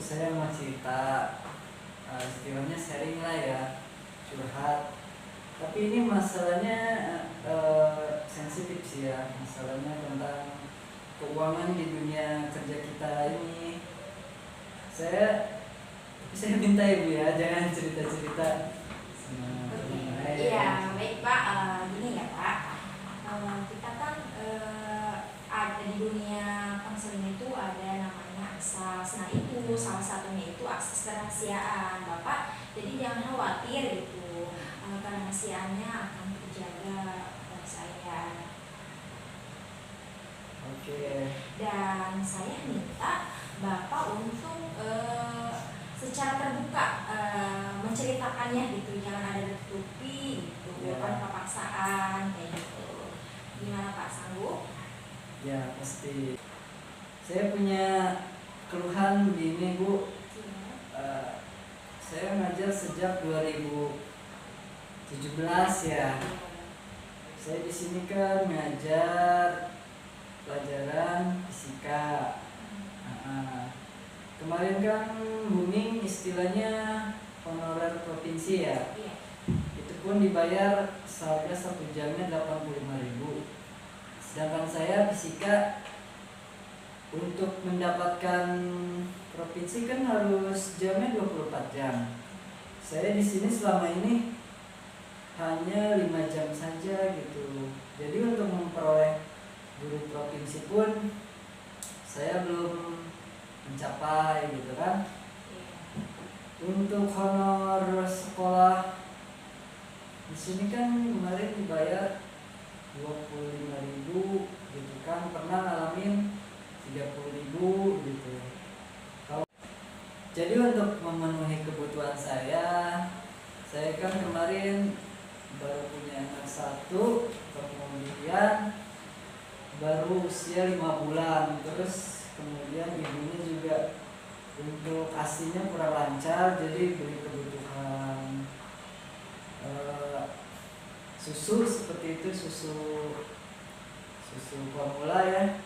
saya mau cerita, istilahnya sharing lah ya, curhat. Tapi ini masalahnya sensitif sih ya, masalahnya tentang keuangan di dunia kerja kita ini. Saya minta ibu ya, jangan cerita-cerita sama teman lain. Iya, baik Pak. Gini ya Pak, kita kan ada di dunia konseling itu ada namanya asas. Nah itu salah satunya itu akses kerahasiaan Bapak. Jadi jangan khawatir gitu, kerahasiaannya akan terjaga oleh saya. Oke. Dan saya minta Bapak untuk secara terbuka menceritakannya gitu, jangan ada tertutupi gitu, bukan kepaksaan kayak gitu. Gimana Pak, sanggup? Ya pasti. Saya punya keluhan begini Bu. Saya ngajar sejak 2017 ya. Saya di sini kan ngajar pelajaran fisika. Kemarin kan booming istilahnya honorer provinsi ya. Iya. Itu pun dibayar seharga 1 jamnya 85.000. Sedangkan saya fisika untuk mendapatkan provinsi kan harus jamnya 24 jam. Saya di sini selama ini hanya 5 jam saja gitu. Jadi untuk memperoleh guru provinsi pun saya belum mencapai gitu kan. Untuk honor sekolah di sini kan kemarin dibayar 25.000 gitu kan, pernah ngalamin 30.000 gitu. Jadi untuk memenuhi kebutuhan saya kan kemarin baru punya anak 1, kemudian baru usia 5 bulan, terus kemudian ibunya juga untuk ASINya kurang lancar, jadi beli kebutuhan susu seperti itu, susu formula ya,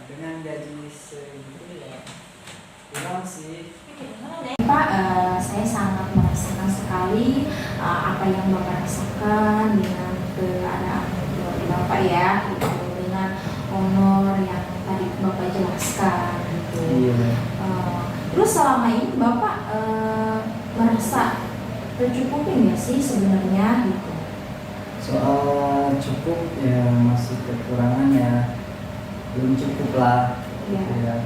dengan gaji segitu ya kurang sih. Pak, saya sangat merasakan sekali apa yang Bapak rasakan dengan keadaan keluarga Bapak ya, gitu, dengan honor yang tadi Bapak jelaskan gitu. Iya. Terus selama ini Bapak merasa tercukupi nggak sih sebenarnya gitu? Soal cukup ya masih kekurangan ya, belum cukup lah. Iya. Gitu ya.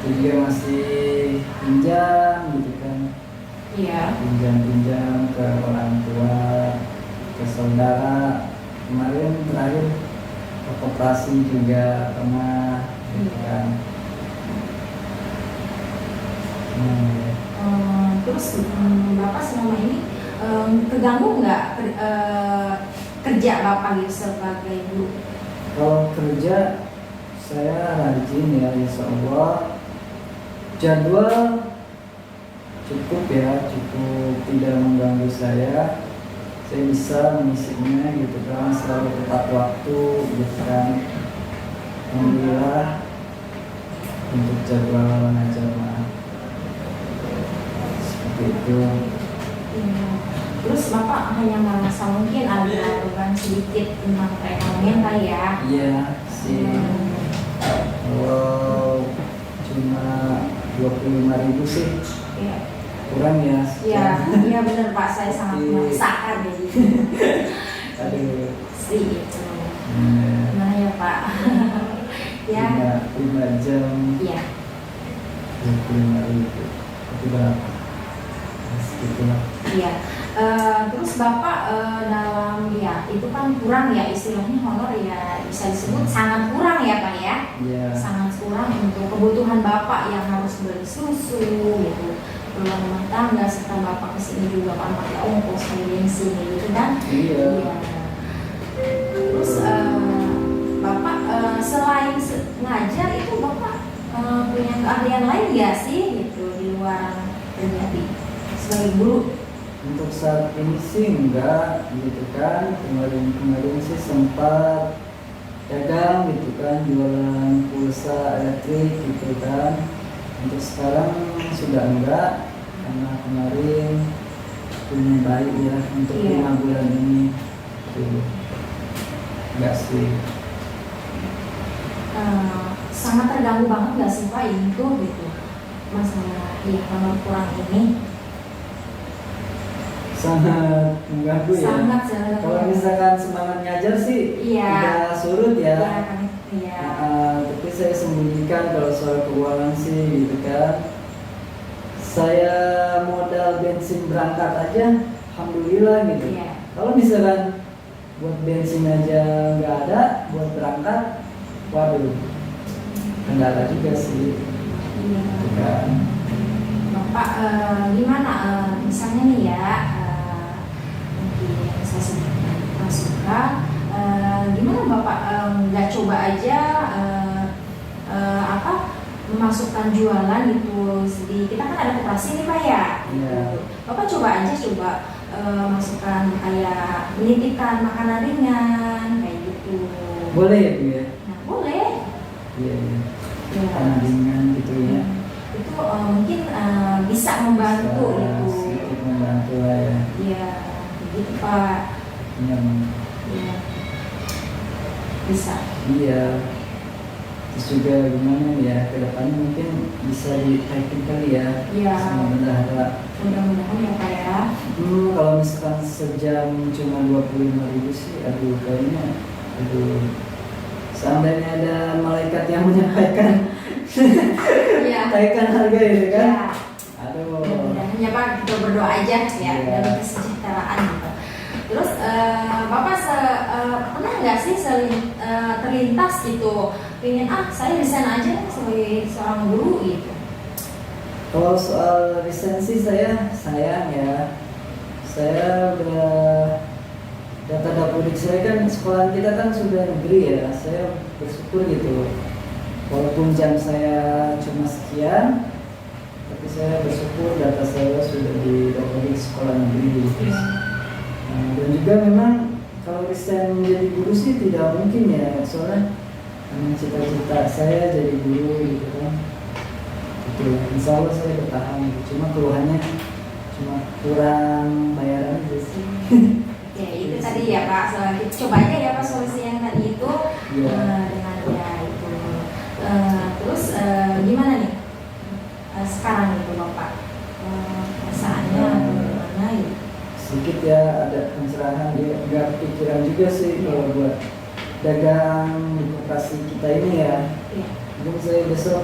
Jadi dia masih pinjam gitu kan. Iya. Pinjam ke orang tua, ke saudara. Kemarin terakhir ke koperasi juga pernah gitu kan. Terus Bapak selama ini keganggu nggak kerja Bapak gitu sebagai guru? Kalau kerja saya rajin ya, insya Allah. Jadwal cukup ya, cukup tidak mengganggu saya. Saya bisa mengisinya gitu kan, selalu tepat waktu gitu kan. Alhamdulillah untuk jadwal ngajar seperti itu. Terus Bapak hanya merasa mungkin ada beban sedikit tentang perekonomian kali ya? Iya sih. Kalau cuma 25.000 sih Iya. kurang ya. Iya benar Pak, saya sangat merasakan jadi. Aduh. Sih itu. Gimana ya Pak? Ya. 5 jam. Iya. 25.000 itu berapa? Segitulah. Iya. Terus Bapak dalam ya itu kan kurang ya, istilahnya honor ya bisa disebut sangat kurang ya Pak ya. Iya. Sangat kurang untuk kebutuhan Bapak yang harus beli susu gitu, belum rumah tangga, serta Bapak kesini juga kan pakai ongkos kayak bensin gitu kan. Iya. Terus Bapak selain ngajar itu Bapak punya keahlian lain nggak sih gitu di luar terjadi sebagai guru? Untuk saat ini sih enggak gitu kan. Kemarin sih sempat dagang gitu kan, jualan pulsa elektrik gitu kan. Untuk sekarang sudah enggak, karena kemarin punya bayi ya untuk Iya. 5 bulan ini. Tuh. Enggak sih. Sangat terganggu banget nggak sih Pak itu gitu masalah ya honor kurang ini? Sangat mengganggu ya. Sangat sangat. Kalau misalkan semangat ngajar sih Iya. udah surut ya. Iya kan, iya. Tapi saya sembunyikan kalau soal keuangan sih gitu kan. Saya modal bensin berangkat aja, alhamdulillah gitu. Iya. Kalau misalkan buat bensin aja nggak ada, buat berangkat, waduh, kendala juga sih. Iya. Gitu kan. Bapak gimana misalnya nih ya mungkin saya sebutkan masukan gimana Bapak nggak coba aja memasukkan jualan gitu di kita kan ada koperasi nih Pak ya. Iya. Bapak coba aja masukkan kayak menitipkan makanan ringan kayak gitu. Boleh ya Bu ya? Nah boleh. Iya. Ya. Makanan ringan gitu ya. Itu mungkin bisa membantu gitu. Sedikit membantu lah ya. Iya, gitu Pak. Iya. Iya. Bisa. Iya. Terus juga gimana ya, kedepannya mungkin bisa ditaikin kali ya. Iya. Sama bendahara. Mudah-mudahan ya Pak ya. Kalau misalkan sejam cuma 25.000 sih, aduh kayaknya, aduh. Seandainya ada malaikat yang menyampaikan Iya. taikan harga itu kan. Iya. Aduh. Mudah-mudahan ya Pak, kita berdoa aja ya Iya. demi kesejahteraan gitu. Terus Bapak pernah nggak sih terlintas gitu, pengen saya resign aja sebagai seorang guru gitu? Kalau soal lisensi saya sayang ya. Saya udah data dapodik saya kan, sekolah kita kan sudah negeri ya. Saya bersyukur gitu. Walaupun jam saya cuma sekian, tapi saya bersyukur data saya sudah di dapodik sekolah negeri. Dan juga memang kalau resign menjadi guru sih tidak mungkin ya, soalnya memang cita-cita saya jadi guru gitu kan. Itu insya Allah saya bertahan gitu. Cuma keluhannya cuma kurang bayaran aja sih. Ya itu tadi ya Pak, kita coba aja ya Pak solusi yang tadi itu Iya. dengan ya itu. Terus gimana nih sekarang itu Bapak perasaannya bagaimana gitu? Sedikit ya ada pencerahan ya, nggak kepikiran juga sih kalau buat dagang di koperasi kita ini ya. Iya. Mungkin saya besok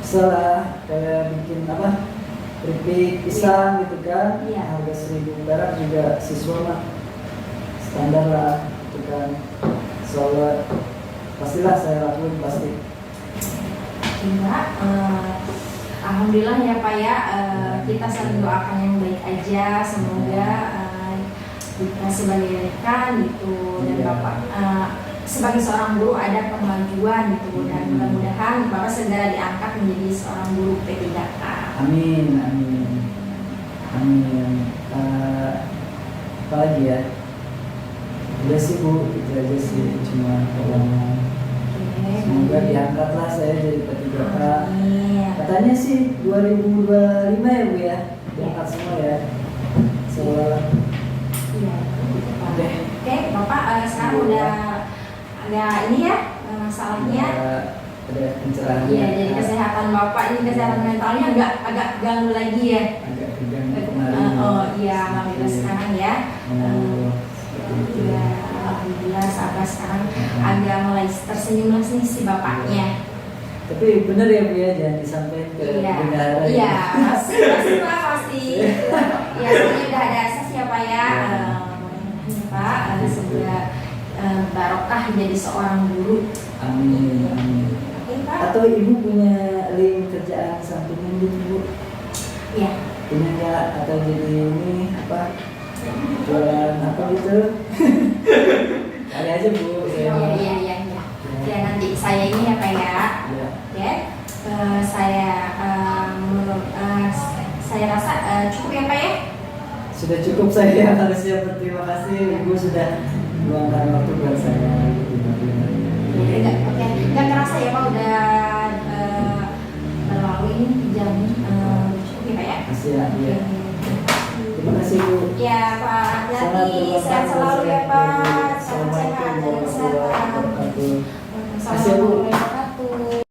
salah kayak bikin keripik pisang gitu kan. Iya. Harga 1.000 perak juga siswa mah standar lah gitu kan. Soalnya pastilah saya lakuin pasti. Enggak, alhamdulillah ya Pak ya, kita saling doakan yang baik aja, semoga dikasih sebagai rekan gitu dan Iya. Bapak sebagai seorang guru ada kemajuan gitu dan mudah-mudahan Bapak segera diangkat menjadi seorang guru P3K. Amin, amin, amin. Apa lagi ya? Udah sih Bu, itu aja sih, cuma kalau semoga diangkatlah saya jadi P3K. Amin. Katanya sih 2025 ya Bu ya, diangkat semua ya. Soal Iya, gitu, Pak. Oke. Oke, Bapak sekarang udah agak ini ya masalahnya. ada pencerahan. Iya, jadi kesehatan Bapak ini kesehatan mentalnya agak ganggu lagi ya. Agak terganggu kemarin. Oh iya, alhamdulillah sekarang ya. Seperti itu. Ya, alhamdulillah sabar sekarang agak mulai tersenyum lagi nih si bapaknya. Tapi bener ya Bu ya, jangan disampaikan ke Iya, bendahara. iya, pasti Pak, pasti. Ya, sebenarnya udah ada asas ya Pak ya. Mudah-mudahan Pak, semoga barokah jadi seorang guru. Amin, amin. Oke Pak. Atau Ibu punya link kerjaan sampingan gitu Bu? Iya. Punya nggak? Atau jadi ini jualan apa gitu? Kali aja Bu. Iya. Ya nanti saya ini ya Pak ya. Iya. Ya, saya rasa cukup ya Pak ya. Sudah cukup saya harusnya berterima kasih Ibu sudah meluangkan waktu buat saya. Oke, nggak kerasa ya Pak udah berlalu ini kasih hadiah. Terima kasih Bu. Ya Pak, hati-hati, sehat selalu ya Pak, sehat-sehat, jaga kesehatan. Assalamualaikum warahmatullahi wabarakatuh. Assalamualaikum warahmatullahi wabarakatuh.